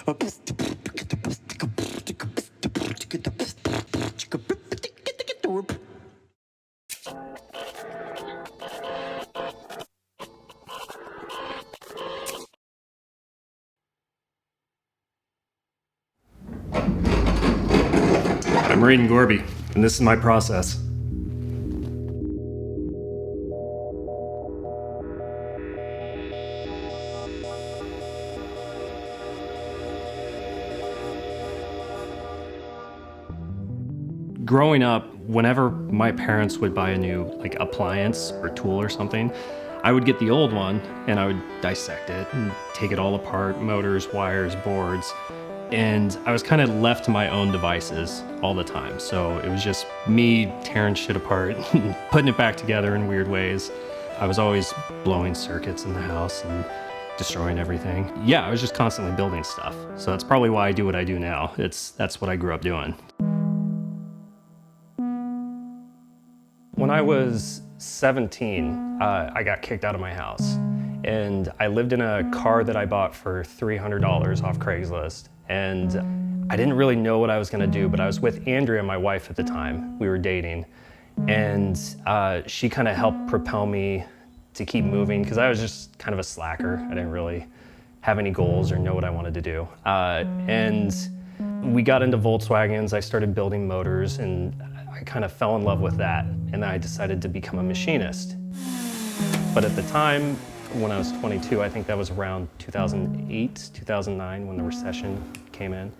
I'm Raiden Gorby, and this is my process. Growing up, whenever my parents would buy a new appliance or tool or something, I would get the old one and I would dissect it and take it all apart, motors, wires, boards. And I was kind of left to my own devices all the time. So it was just me tearing shit apart and putting it back together in weird ways. I was always blowing circuits in the house and destroying everything. Yeah, I was just constantly building stuff. So that's probably why I do what I do now. That's what I grew up doing. When I was 17, I got kicked out of my house. And I lived in a car that I bought for $300 off Craigslist. And I didn't really know what I was gonna do, but I was with Andrea, my wife at the time. We were dating. And she kind of helped propel me to keep moving because I was just kind of a slacker. I didn't really have any goals or know what I wanted to do. And we got into Volkswagens. I started building motors and I kind of fell in love with that. And then I decided to become a machinist. But at the time, when I was 22, I think that was around 2008, 2009 when the recession came in,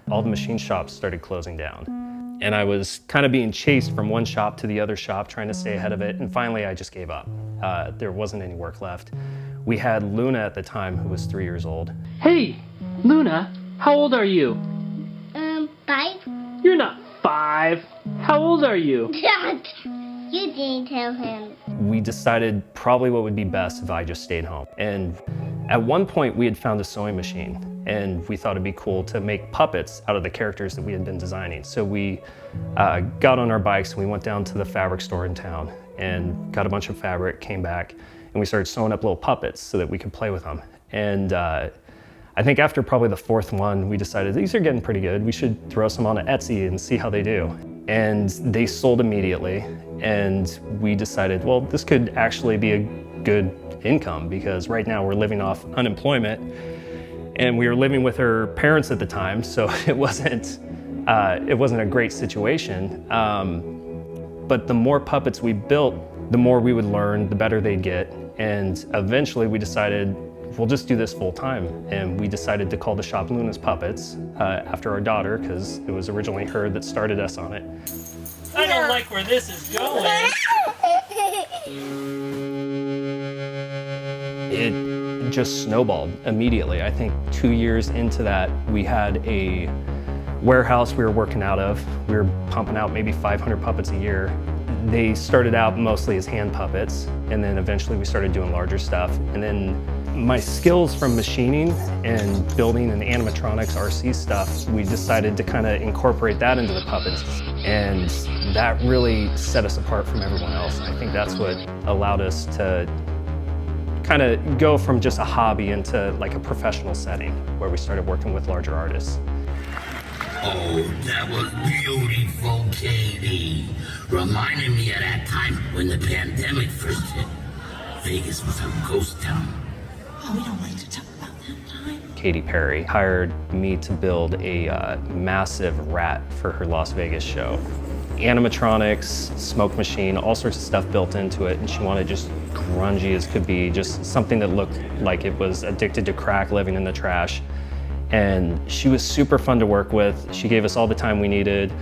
all the machine shops started closing down. And I was kind of being chased from one shop to the other shop, trying to stay ahead of it. And finally, I just gave up. There wasn't any work left. We had Luna at the time, who was 3 years old. Hey, Luna, how old are you? 5. You're not 5. How old are you? Dad, you didn't tell him. We decided probably what would be best if I just stayed home. And at one point we had found a sewing machine and we thought it'd be cool to make puppets out of the characters that we had been designing. So we got on our bikes and we went down to the fabric store in town and got a bunch of fabric, came back, and we started sewing up little puppets so that we could play with them. And I think after probably the 4th one, we decided these are getting pretty good. We should throw some on Etsy and see how they do. And they sold immediately. And we decided, well, this could actually be a good income because right now we're living off unemployment and we were living with her parents at the time. So it wasn't a great situation. But the more puppets we built, the more we would learn, the better they'd get. And eventually we decided, we'll just do this full time. And we decided to call the shop Luna's Puppets after our daughter, because it was originally her that started us on it. I don't like where this is going. It just snowballed immediately. I think 2 years into that, we had a warehouse we were working out of. We were pumping out maybe 500 puppets a year. They started out mostly as hand puppets, and then eventually we started doing larger stuff. And then my skills from machining and building and animatronics RC stuff, we decided to kind of incorporate that into the puppets. And that really set us apart from everyone else. I think that's what allowed us to kind of go from just a hobby into like a professional setting where we started working with larger artists. Oh, that was beautiful, Katie. Reminded me of that time when the pandemic first hit. Vegas was a ghost town. Oh, we don't like to talk about that time. Katy Perry hired me to build a massive rat for her Las Vegas show. Animatronics, smoke machine, all sorts of stuff built into it, and she wanted just grungy as could be, just something that looked like it was addicted to crack, living in the trash. And she was super fun to work with. She gave us all the time we needed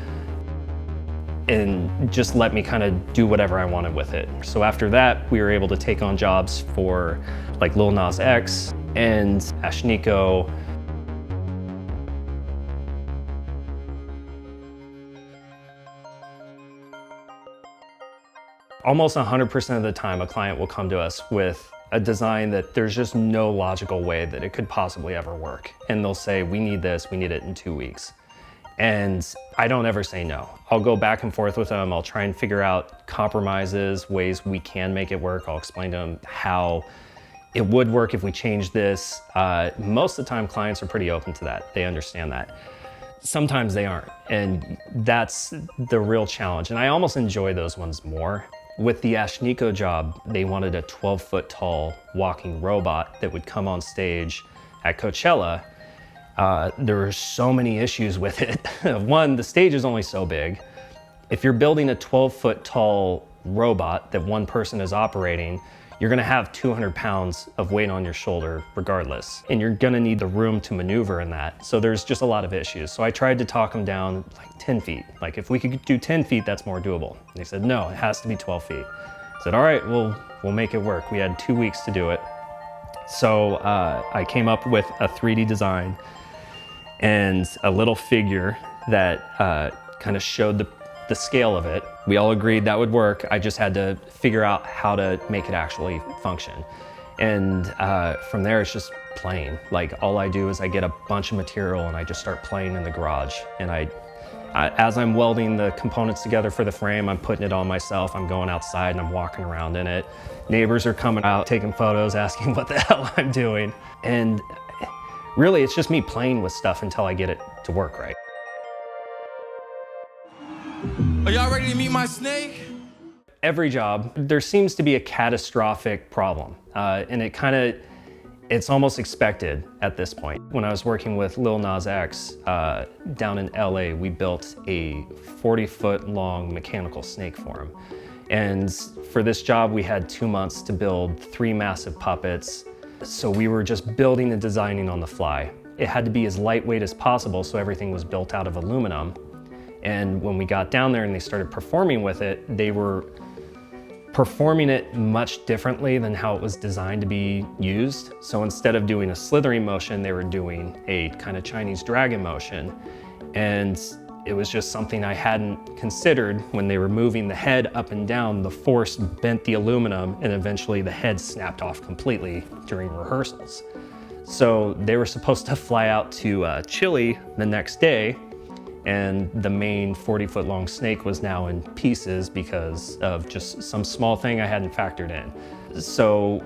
and just let me kind of do whatever I wanted with it. So after that, we were able to take on jobs for like Lil Nas X and Ashnikko. Almost 100% of the time, a client will come to us with a design that there's just no logical way that it could possibly ever work. And they'll say, we need this, we need it in 2 weeks. And I don't ever say no. I'll go back and forth with them. I'll try and figure out compromises, ways we can make it work. I'll explain to them how it would work if we changed this. Most of the time, clients are pretty open to that. They understand that. Sometimes they aren't, and that's the real challenge. And I almost enjoy those ones more. With the Ashnikko job, they wanted a 12-foot tall walking robot that would come on stage at Coachella. There were so many issues with it. One, the stage is only so big. If you're building a 12-foot tall robot that one person is operating, you're gonna have 200 pounds of weight on your shoulder regardless. And you're gonna need the room to maneuver in that. So there's just a lot of issues. So I tried to talk them down like 10 feet. Like if we could do 10 feet, that's more doable. And they said, no, it has to be 12 feet. I said, all right, we'll make it work. We had 2 weeks to do it. So I came up with a 3D design and a little figure that kind of showed the scale of it. We all agreed that would work. I just had to figure out how to make it actually function. And from there, it's just playing. Like all I do is I get a bunch of material and I just start playing in the garage. And as I'm welding the components together for the frame, I'm putting it on myself. I'm going outside and I'm walking around in it. Neighbors are coming out, taking photos, asking what the hell I'm doing. And really, it's just me playing with stuff until I get it to work right. Are y'all ready to meet my snake? Every job, there seems to be a catastrophic problem. And it's almost expected at this point. When I was working with Lil Nas X down in LA, we built a 40-foot long mechanical snake for him. And for this job, we had 2 months to build 3 massive puppets. So we were just building and designing on the fly. It had to be as lightweight as possible, so everything was built out of aluminum. And when we got down there and they started performing with it, they were performing it much differently than how it was designed to be used. So instead of doing a slithering motion, they were doing a kind of Chinese dragon motion. And it was just something I hadn't considered. When they were moving the head up and down, the force bent the aluminum and eventually the head snapped off completely during rehearsals. So they were supposed to fly out to Chile the next day, and the main 40-foot long snake was now in pieces because of just some small thing I hadn't factored in. So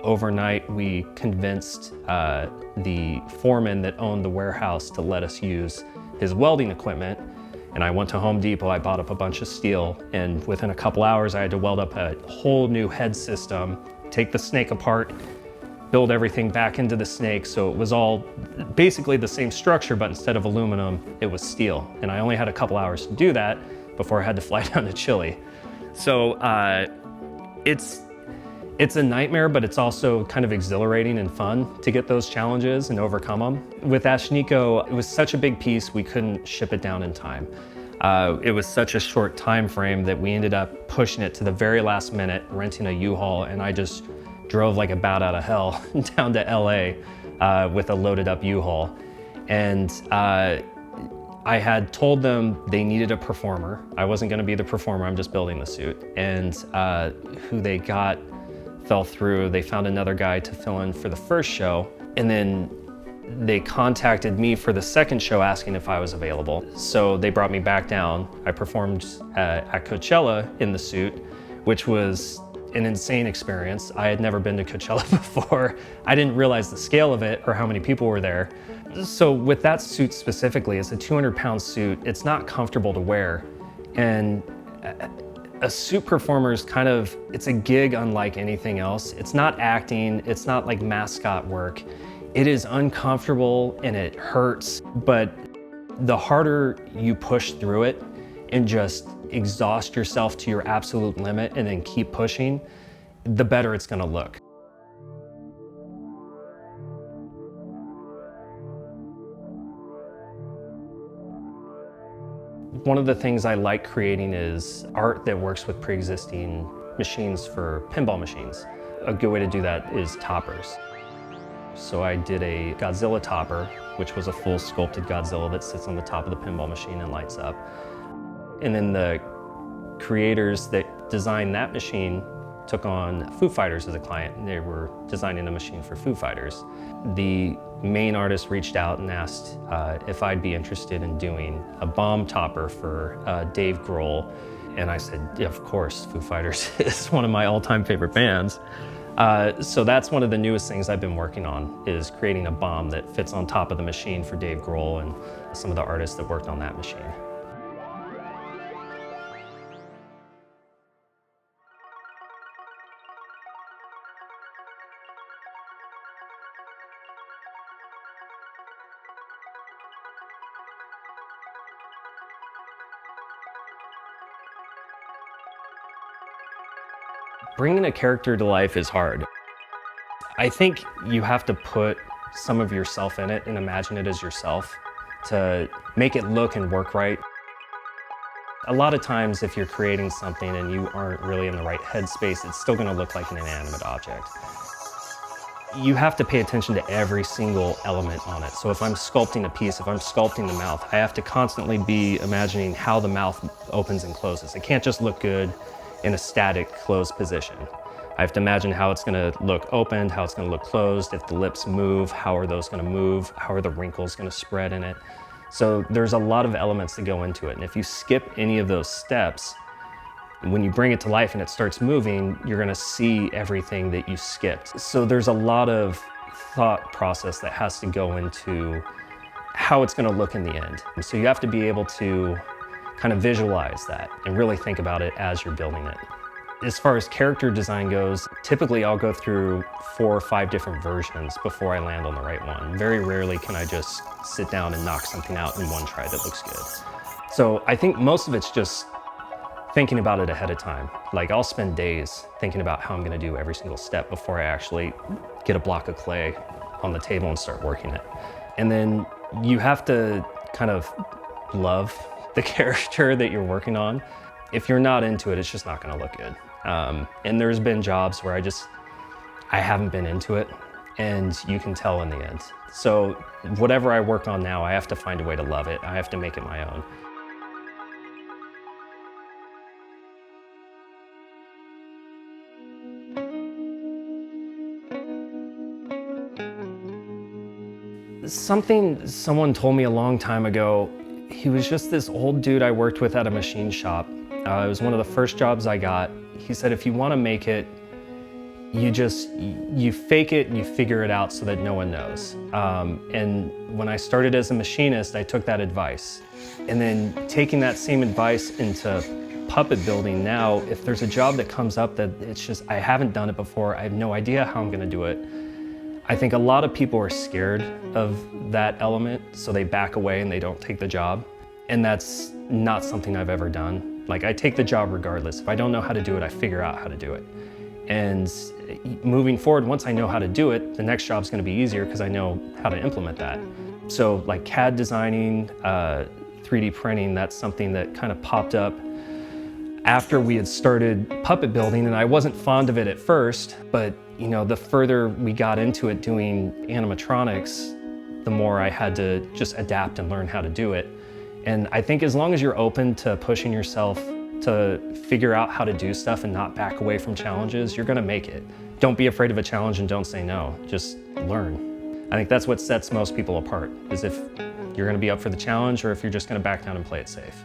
overnight we convinced the foreman that owned the warehouse to let us use his welding equipment. And I went to Home Depot, I bought up a bunch of steel, and within a couple hours I had to weld up a whole new head system, take the snake apart, build everything back into the snake, so it was all basically the same structure, but instead of aluminum, it was steel. And I only had a couple hours to do that before I had to fly down to Chile. So it's a nightmare, but it's also kind of exhilarating and fun to get those challenges and overcome them. With Ashnikko, it was such a big piece, we couldn't ship it down in time. It was such a short time frame that we ended up pushing it to the very last minute, renting a U-Haul, and I just drove like a bat out of hell down to LA with a loaded up U-Haul. And I had told them they needed a performer. I wasn't gonna be the performer, I'm just building the suit. And who they got fell through. They found another guy to fill in for the first show. And then they contacted me for the second show asking if I was available. So they brought me back down. I performed at Coachella in the suit, which was an insane experience. I had never been to Coachella before. I didn't realize the scale of it or how many people were there. So with that suit specifically, it's a 200-pound suit. It's not comfortable to wear. And a suit performer is it's a gig unlike anything else. It's not acting, it's not like mascot work. It is uncomfortable and it hurts, but the harder you push through it and just exhaust yourself to your absolute limit and then keep pushing, the better it's gonna look. One of the things I like creating is art that works with pre-existing machines for pinball machines. A good way to do that is toppers. So I did a Godzilla topper, which was a full sculpted Godzilla that sits on the top of the pinball machine and lights up. And then the creators that designed that machine took on Foo Fighters as a client, and they were designing a machine for Foo Fighters. The main artist reached out and asked if I'd be interested in doing a bomb topper for Dave Grohl. And I said, yeah, of course, Foo Fighters is one of my all-time favorite bands. So that's one of the newest things I've been working on, is creating a bomb that fits on top of the machine for Dave Grohl and some of the artists that worked on that machine. Bringing a character to life is hard. I think you have to put some of yourself in it and imagine it as yourself to make it look and work right. A lot of times if you're creating something and you aren't really in the right headspace, it's still going to look like an inanimate object. You have to pay attention to every single element on it. So if I'm sculpting a piece, if I'm sculpting the mouth, I have to constantly be imagining how the mouth opens and closes. It can't just look good in a static closed position. I have to imagine how it's going to look opened, how it's going to look closed, if the lips move, how are those going to move, how are the wrinkles going to spread in it. So there's a lot of elements that go into it, and if you skip any of those steps, when you bring it to life and it starts moving, you're going to see everything that you skipped. So there's a lot of thought process that has to go into how it's going to look in the end. So you have to be able to kind of visualize that and really think about it as you're building it. As far as character design goes, typically I'll go through 4 or 5 different versions before I land on the right one. Very rarely can I just sit down and knock something out in one try that looks good. So I think most of it's just thinking about it ahead of time. Like I'll spend days thinking about how I'm gonna do every single step before I actually get a block of clay on the table and start working it. And then you have to kind of love the character that you're working on. If you're not into it, it's just not gonna look good. And there's been jobs where I haven't been into it, and you can tell in the end. So whatever I work on now, I have to find a way to love it. I have to make it my own. Something someone told me a long time ago. He was just this old dude I worked with at a machine shop. It was one of the first jobs I got. He said, if you want to make it, you fake it and you figure it out so that no one knows. And when I started as a machinist, I took that advice. And then taking that same advice into puppet building now, if there's a job that comes up that it's just, I haven't done it before, I have no idea how I'm gonna do it. I think a lot of people are scared of that element, so they back away and they don't take the job. And that's not something I've ever done. Like, I take the job regardless. If I don't know how to do it, I figure out how to do it. And moving forward, once I know how to do it, the next job's gonna be easier because I know how to implement that. So like CAD designing, 3D printing, that's something that kind of popped up after we had started puppet building, and I wasn't fond of it at first, but you know, the further we got into it doing animatronics, the more I had to just adapt and learn how to do it. And I think as long as you're open to pushing yourself to figure out how to do stuff and not back away from challenges, you're gonna make it. Don't be afraid of a challenge and don't say no, just learn. I think that's what sets most people apart, is if you're gonna be up for the challenge or if you're just gonna back down and play it safe.